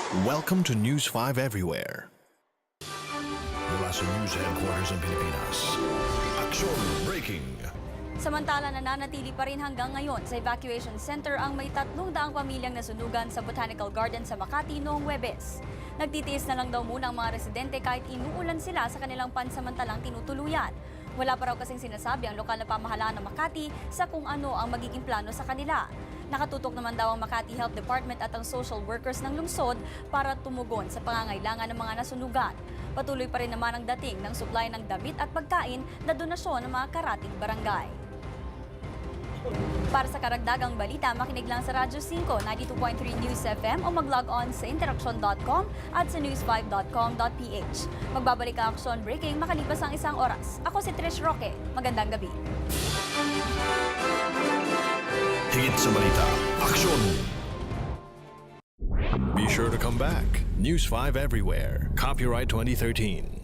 Welcome to News 5 Everywhere. Mula sa News Headquarters ng Pilipinas. Action Breaking! Samantala, nananatili pa rin hanggang ngayon sa evacuation center ang may 300 pamilyang nasunugan sa Botanical Garden sa Makati noong Huwebes. Nagtitiis na lang daw muna ang mga residente kahit inuulan sila sa kanilang pansamantalang tinutuluyan. Wala pa raw kasing sinasabi ang lokal na pamahalaan ng Makati sa kung ano ang magiging plano sa kanila. Nakatutok naman daw ang Makati Health Department at ang social workers ng lungsod para tumugon sa pangangailangan ng mga nasunugan. Patuloy pa rin naman ang dating ng supply ng damit at pagkain na donasyon ng mga karating barangay. Para sa karagdagang balita, makinig lang sa Radyo 5, 92.3 News FM o mag-log on sa interaction.com at sa news5.com.ph. Magbabalik ang Action Breaking makalipas ang 1 oras. Ako si Trish Roque. Magandang gabi. Higit sa balita, aksyon! Be sure to come back. News 5 Everywhere. Copyright 2013.